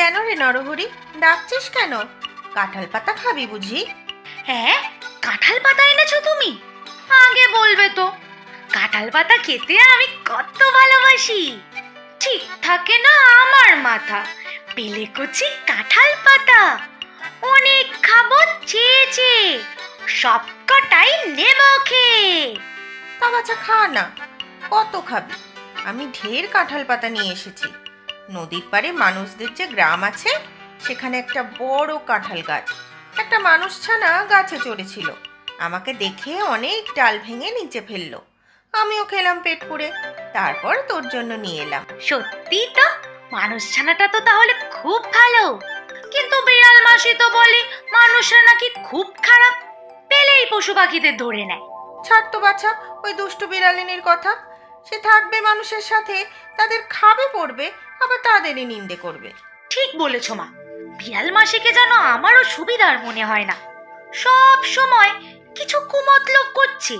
কেন রে নরহরি, ডাকছিস কেন? কাঁঠাল পাতা খাবি বুঝি? হ্যাঁ, কাঁঠাল পাতা এনেছো তুমি? আগে বলবে তো। কাঁঠাল পাতা খেতে আমি কত ভালোবাসি। ঠিক থাকে না আমার মাথা, পেলে কচি কাঁঠাল পাতা অনেক খাবো চেয়ে চেয়ে, সব কটাই নেব খেয়ে। তা বাছা খা না, কত খাবি? আমি ঢের কাঁঠাল পাতা নিয়ে এসেছি। নদীর পাড়ে মানুষদের যে গ্রাম আছে, সেখানে একটা বড় কাঁঠাল গাছ। একটা মানুষ ছানা গাছে চড়েছিল, আমাকে দেখে অনেক ডাল ভেঙে নিচে ফেললো। আমিও খেলাম পেট পুড়ে, তারপর তোর জন্য নিয়ে এলাম। সত্যি তো, মানুষ ছানাটা তো তাহলে খুব ভালো। কিন্তু বিড়াল মাসি তো বলে মানুষরা নাকি খুব খারাপ, পেলেই পশু পাখিদের ধরে নেয়। ছাড় তো বাছা ওই দুষ্টু বিড়ালিনীর কথা। সে থাকবে মানুষের সাথে, তাদের খাবে পড়বে, আবার তাদেরই নিন্দে করবে। ঠিক বলেছো মা, বিড়াল মাসিকে যেন আমারও সুবিধার মনে হয় না, সব সময় কিছু কুমতলব করছে।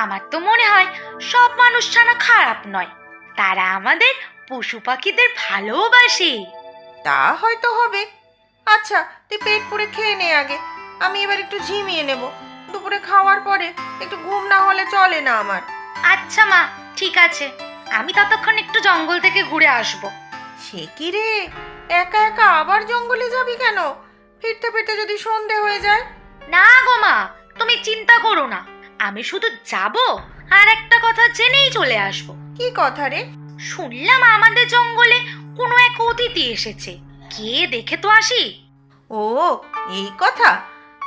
আমার তো মনে হয় সব মানুষ ছানা খারাপ নয়, তারা আমাদের পশু পাখিদের ভালোবাসে। তা হয়তো হবে। আচ্ছা, তুই পেট পুড়ে খেয়ে নে আগে, আমি এবার একটু ঝিমিয়ে নেব। দুপুরে খাওয়ার পরে একটু ঘুম না হলে চলে না আমার। আচ্ছা মা, ঠিক আছে, আমি ততক্ষণ একটু জঙ্গল থেকে ঘুরে আসবো। সে কি রে, একা একা আবার জঙ্গলে যাবি কেন? ফিরতে ফিরতে যদি সন্ধে হয়ে যায়? না গো মা, তুমি চিন্তা করো না, আমি শুধু যাব আর একটা কথা জেনেই চলে আসবো। কি কথা রে? শুনলাম আমাদের জঙ্গলে কোনো এক অতিথি এসেছে, কে দেখে তো আসি। ও, এই কথা?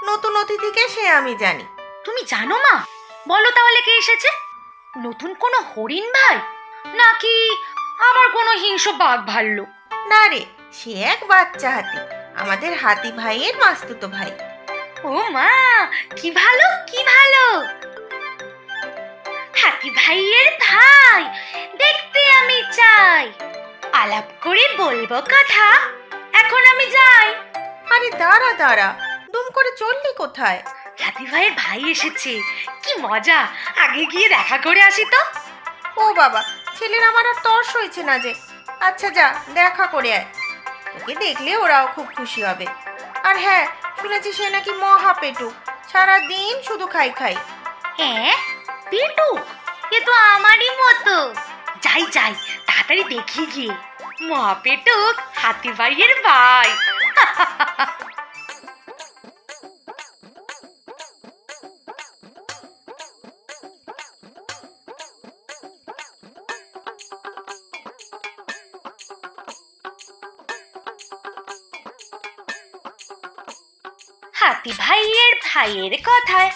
নতুন অতিথিকে সে আমি জানি। তুমি জানো মা? বলো তাহলে কে এসেছে? নতুন কোনো হরিণ ভাই, নাকি আবার কোনো হিংস্র বাঘ ভাল্লুক? না রে, সে এক বাচ্চা হাতি, আমাদের হাতি ভাইয়ের মাস্তুতো ভাই। ও মা, কি ভালো কি ভালো! হাতি ভাইয়ের ভাই দেখতে আমি চাই, আলাপ করে বলবো কথা। এখন আমি যাই। আরে দাঁড়া দাঁড়া, দুম করে চললি কোথায়? হাতি ভাইয়ের ভাই এসেছে, কি মজা! আগে গিয়ে দেখা করে আসি তো। ও বাবা, ছেলের আমার আর তর্স হয়েছে না যে। আচ্ছা যা, দেখা করে আয়। তোকে দেখলে ওরাও খুব খুশি হবে। আর হ্যাঁ, শুনেছি সে নাকি মহা পেটুক, সারাদিন শুধু খাই খাই। হ্যাঁ, পেটুক? এ তো আমারই মতো। যাই যাই, তাড়াতাড়ি দেখি গিয়ে। মহা পেটুক হাতি ভাইয়ের ভাই। হাতি ভাইয়ের ভাইয়ের কথায়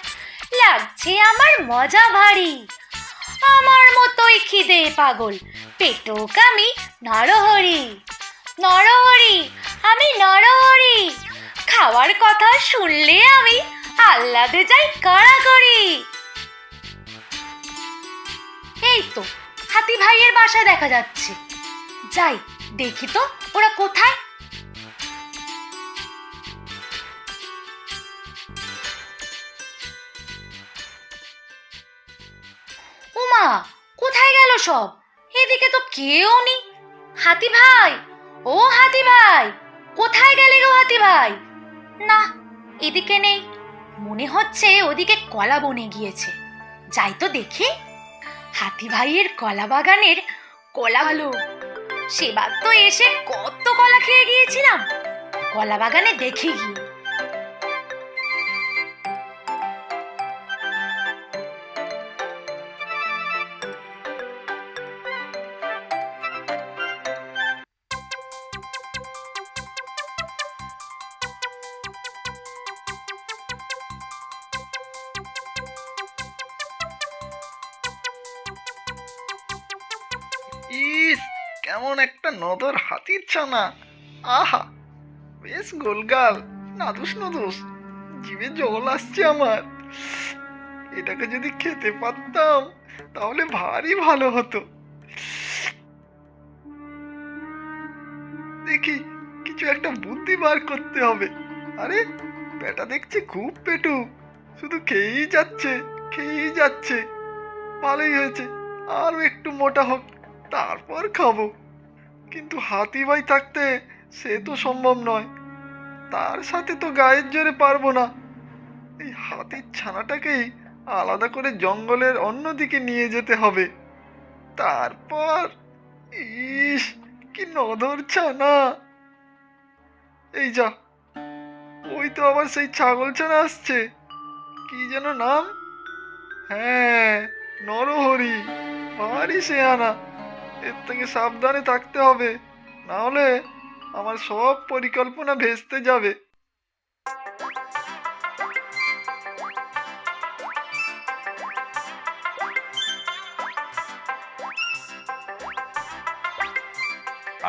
লাগছে আমার মজা ভারী। আমার মতোই খিদে পাগল পেটুক আমি নরহরি। নরহরি, আমি নরহরি, খাওয়ার কথা শুনলে আমি আহ্লাদে যাই কাড়াকড়ি। এই তো হাতি ভাইয়ের বাসা দেখা যাচ্ছে, যাই দেখি তো ওরা কোথায়। উমা, কোথায় গেল সব? এদিকে তো কেউ নেই। হাতি ভাই, ও হাতি ভাই, কোথায় গেলে গো হাতি ভাই? না, এদিকে নেই, মনে হচ্ছে ওদিকে কলা বনে গিয়েছে। যাই তো দেখি। হাতি ভাইয়ের কলা বাগানের কলা ভালো, সেবার তো এসে কত কলা খেয়ে গিয়েছিলাম। কলা বাগানে দেখি গিয়ে। ইস, কেমন একটা নদর হাতির ছানা! আহা, বেশ গোলগাল, নাদুস নুদুস, জিভে জল আসছে আমার। এটাকে যদি খেতে পারতাম তাহলে ভারী ভালো হতো। দেখি, কিছু একটা বুদ্ধি বার করতে হবে। আরে, বেটা দেখছি খুব পেটু, শুধু খেয়েই যাচ্ছে খেয়েই যাচ্ছে। ভালোই হয়েছে, আরো একটু মোটা হোক, তারপর খাবো। কিন্তু হাতি ভাই থাকতে সে তো সম্ভব নয়। তার সাথে তো গায়ের জোরে পারবো না। এই হাতির ছানাটাকেই আলাদা করে জঙ্গলের অন্যদিকে নিয়ে যেতে হবে। তারপর ইস, কি নধর ছানা! এই যা, ওই তো আবার সেই ছাগল ছানা আসছে। কি যেন নাম? হ্যাঁ, নরহরি। ভারী শেয়ানা। এর থেকে সাবধানে থাকতে হবে, না হলে আমার সব পরিকল্পনা ভেস্তে যাবে।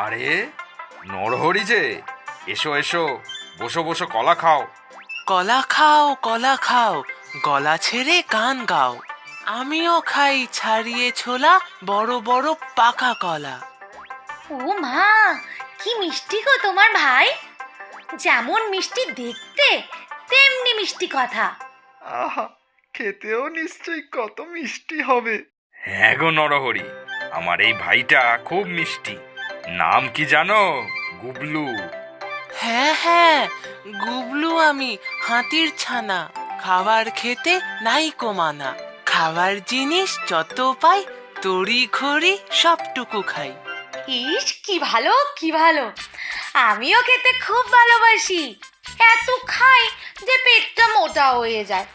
আরে নরহরি যে, এসো এসো, বসো বসো, কলা খাও। কলা খাও কলা খাও, গলা ছেড়ে গান গাও। আমিও খাই ছাড়িয়ে ছোলা, বড় বড় পাকা কলা। ও মা, কি মিষ্টি গো তোমার ভাই! যেমন মিষ্টি দেখতে তেমনি মিষ্টি কথা। আহা, খেতেও নিশ্চয়ই কত মিষ্টি হবে। হ্যাঁ গো নরহরি, আমার এই ভাইটা খুব মিষ্টি। নাম কি জানো? গুবলু। হ্যাঁ হ্যাঁ, গুবলু আমি, হাতির ছানা। খাবার খেতে নাই কমানা। খাবার জিনিস যত পাই, তড়ি ঘড়ি সবটুকু খাই। ইস, কি ভালো কি ভালো! আমিও খেতে খুব ভালোবাসি। এত খাই যে পেটটা মোটা হয়ে যায়,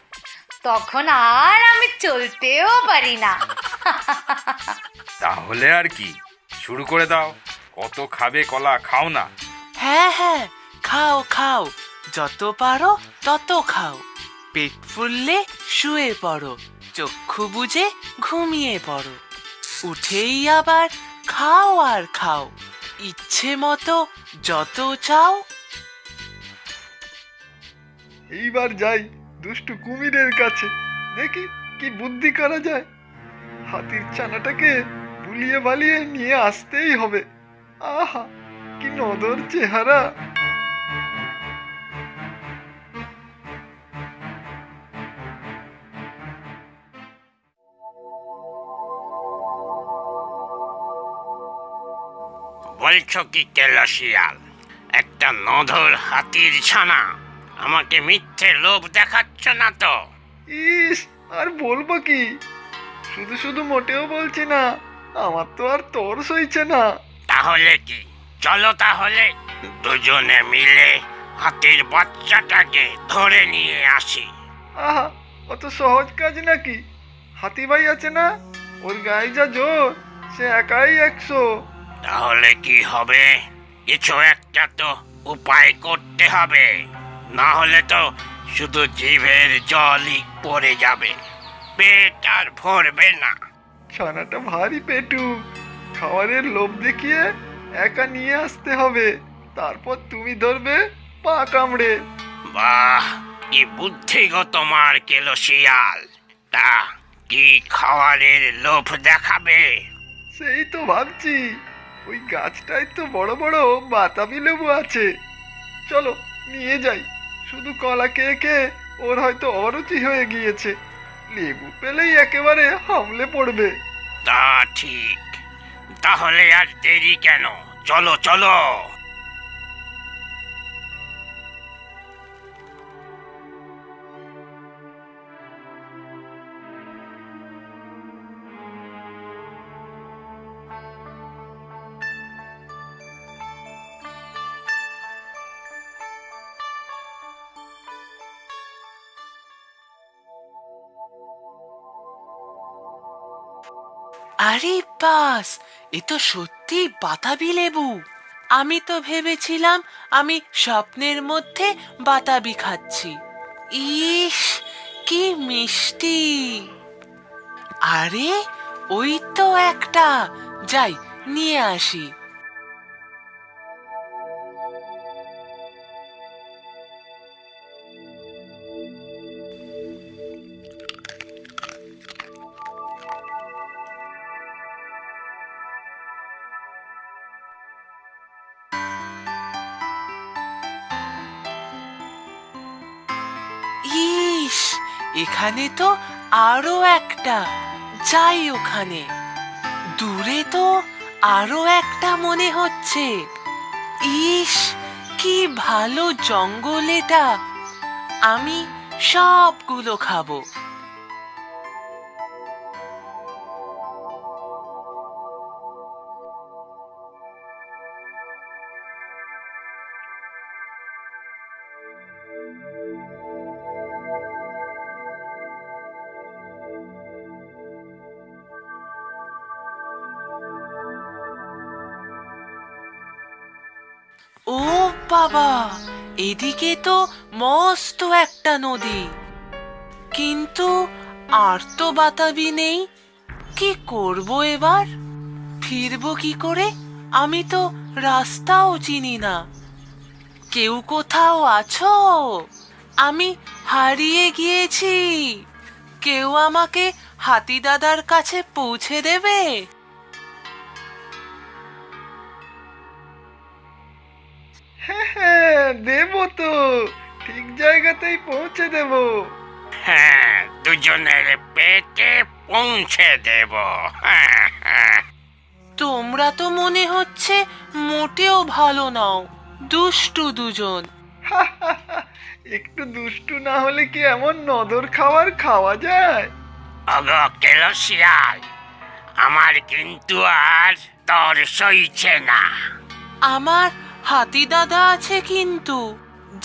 তখন আর আমি চলতেও পারি না। তাহলে আর কি, শুরু করে দাও। কত খাবে কলা, খাও না। হ্যাঁ হ্যাঁ, খাও খাও, যত পারো তত খাও। পেট ফুললে শুয়ে পড়ো, চক্ষু বুজে ঘুমিয়ে পড়ো। উঠেই আবার খাও আর খাও, ইচ্ছে মতো যত চাও। এইবার যাই দুষ্টু কুমিরের কাছে, দেখি কি বুদ্ধি করা যায়। হাতির ছানাটাকে বুলিয়ে বালিয়ে নিয়ে আসতেই হবে। আহা, কি নদর চেহারা! বলছো কি কেলসিয়াল? একটা নধর হাতির ছানা আমাকে মিথ্যে লোভ দেখাচ্ছ না তো? ইস, আর বলবো কি? শুধু শুধু মোটেও বলছি না, আমার তো আর তর সইছে না। তাহলে কি, চলো তাহলে দুজনে মিলে হাতির বাচ্চাটাকে ধরে নিয়ে আসি। আহা, অত সহজ কাজ নাকি? হাতি ভাই আছে না, ওর গায়ে যা জোর, সে একাই 100। তাহলে কি হবে? কিছু একটা তো উপায় করতে হবে, না হলে তো শুধু জিভের জলই পড়ে যাবে, পেট আর ভরবে না। ছানাটা ভারী পেটু, খাবারের লোভ দেখিয়ে একা নিয়ে আসতে হবে, তারপর তুমি ধরবে পা কামড়ে। বাহ, কি বুদ্ধি গো তোমার কেলসিয়াল! তা কি খাবারের লোভ দেখাবে? সেই তো ভাবছি, ওই গাছটায় তো বড় বড় বাতাবি লেবু আছে, চলো নিয়ে যাই। শুধু কলা খেয়ে খেয়ে ওর হয়তো অরুচি হয়ে গিয়েছে, লেবু পেলেই একেবারে হামলে পড়বে। তা ঠিক, তাহলে আর দেরি কেন, চলো চলো। আরে বাস, এ তো সত্যি বাতাবি লেবু। আমি তো ভেবেছিলাম আমি স্বপ্নের মধ্যে বাতাবি খাচ্ছি। ইস, কি মিষ্টি! আরে, ওই তো একটা, যাই নিয়ে আসি। ইস, এখানে তো আরো একটা, যাই ওখানে। দূরে তো আরো একটা মনে হচ্ছে। ইস, কি ভালো জঙ্গল এটা, আমি সবগুলো খাবো। ও বাবা, এদিকে তো মস্ত একটা নদী, কিন্তু আর তো বাতাবি নেই। কি করব এবার? ফিরবো কি করে? আমি তো রাস্তাও চিনি না। কেউ কোথাও আছো? আমি হারিয়ে গিয়েছি। কেউ আমাকে হাতি দাদার কাছে পৌঁছে দেবে? হ্যাঁ, দেবো তো, ঠিক জায়গাতেই পৌঁছে দেবো। হ্যাঁ, দুজনের পেটে পৌঁছে দেব। হ্যাঁ, হ্যাঁ। তোমরা তো মনে হচ্ছে মোটেও ভালো নও, দুষ্টু দুজন। একটু দুষ্টু না হলে কি এমন নদর খাবার খাওয়া যায়? ওগো কেলো শিয়াল, আমার কিন্তু আর তর সইছে না। আমার হাতি দাদা আছে, কিন্তু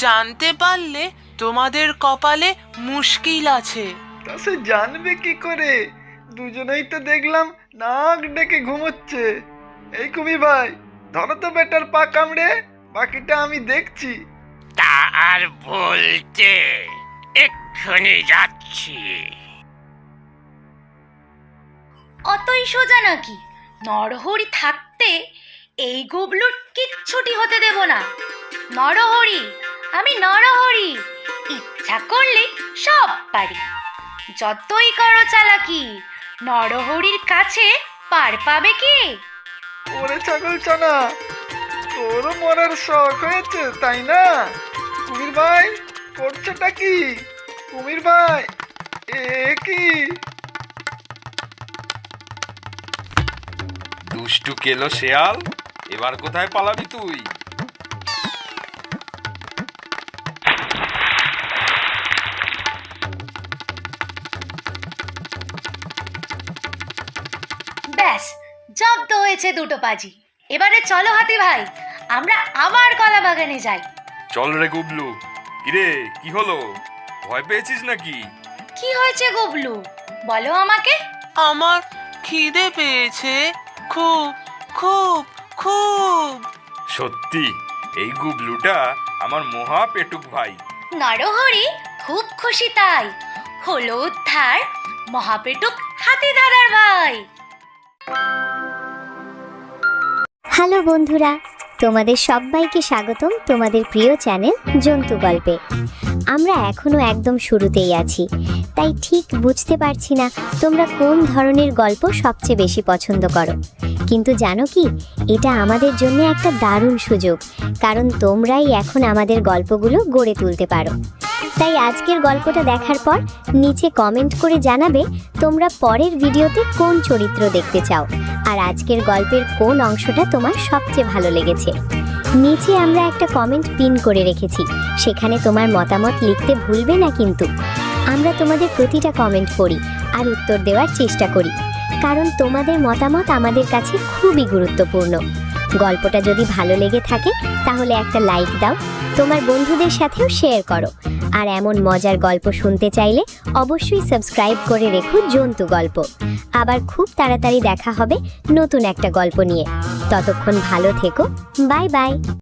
জানতে পারলে তোমাদের কপালে মুশকিল আছে। তা সে জানবে কি করে? দুজনেই তো দেখলাম নাক ডেকে ঘুমোচ্ছে। এই কুমি ভাই, ধরো তো বেটার পা কামড়ে, বাকিটা আমি দেখছি। তা আর বলতে, এক্ষুনি যাচ্ছি। অতই সোজা নাকি? নরহরি থাকতে এই গুবলুর কিচ্ছুটি হতে দেব না। নরহরি, আমি নরহরি, ইচ্ছা করলে সব পারি। যতই করো চালাকি, নরহরির কাছে পার পাবে কি? ওরে ছাগল চানা, তোরও মরার শখ হয়েছে তাই না? কুমির ভাই, করছেটা কি? কুমির ভাই, এ কি? দুষ্টু কেলো শেয়াল, এবার কোথায় পালাবি তুই? ব্যাস, জব্দ হয়েছে দুটো পাজি। এবারে চলো হাতি ভাই, আমরা আবার কলা বাগানে যাই। চল রে গুবলু। কিরে, কি হলো? ভয় পেয়েছিস নাকি? কি হয়েছে গুবলু, বলো আমাকে। আমার খিদে পেয়েছে, খুব খুব খুব। সত্যি, এই গুবলুটা আমার মহা পেটুক ভাই। নরহরি খুব খুশি তাই, হলো উদ্ধার মহাপেটুক হাতি দাদার ভাই। হ্যালো বন্ধুরা, তোমাদের সবাইকে স্বাগতম তোমাদের প্রিয় চ্যানেল জন্তু গল্পে। আমরা এখনো একদম শুরুতেই আছি, তাই ঠিক বুঝতে পারছি না তোমরা কোন ধরনের গল্প সবচেয়ে বেশি পছন্দ করো। কিন্তু জানো কি, এটা আমাদের জন্য একটা দারুণ সুযোগ, কারণ তোমরাই এখন আমাদের গল্পগুলো গড়ে তুলতে পারো। তাই আজকের গল্পটা দেখার পর নিচে কমেন্ট করে জানাবে তোমরা পরের ভিডিওতে কোন চরিত্র দেখতে চাও, আর আজকের গল্পের কোন অংশটা তোমার সবচেয়ে ভালো লেগেছে। নিচে আমরা একটা কমেন্ট পিন করে রেখেছি, সেখানে তোমার মতামত লিখতে ভুলবে না কিন্তু। আমরা তোমাদের প্রতিটা কমেন্ট পড়ি আর উত্তর দেওয়ার চেষ্টা করি, কারণ তোমাদের মতামত আমাদের কাছে খুবই গুরুত্বপূর্ণ। গল্পটা যদি ভালো লেগে থাকে তাহলে একটা লাইক দাও, তোমার বন্ধুদের সাথেও শেয়ার করো। আর এমন মজার গল্প শুনতে চাইলে অবশ্যই সাবস্ক্রাইব করে রেখো জন্তু গল্প। আবার খুব তাড়াতাড়ি দেখা হবে নতুন একটা গল্প নিয়ে। ততক্ষণ ভালো থেকো, বাই বাই।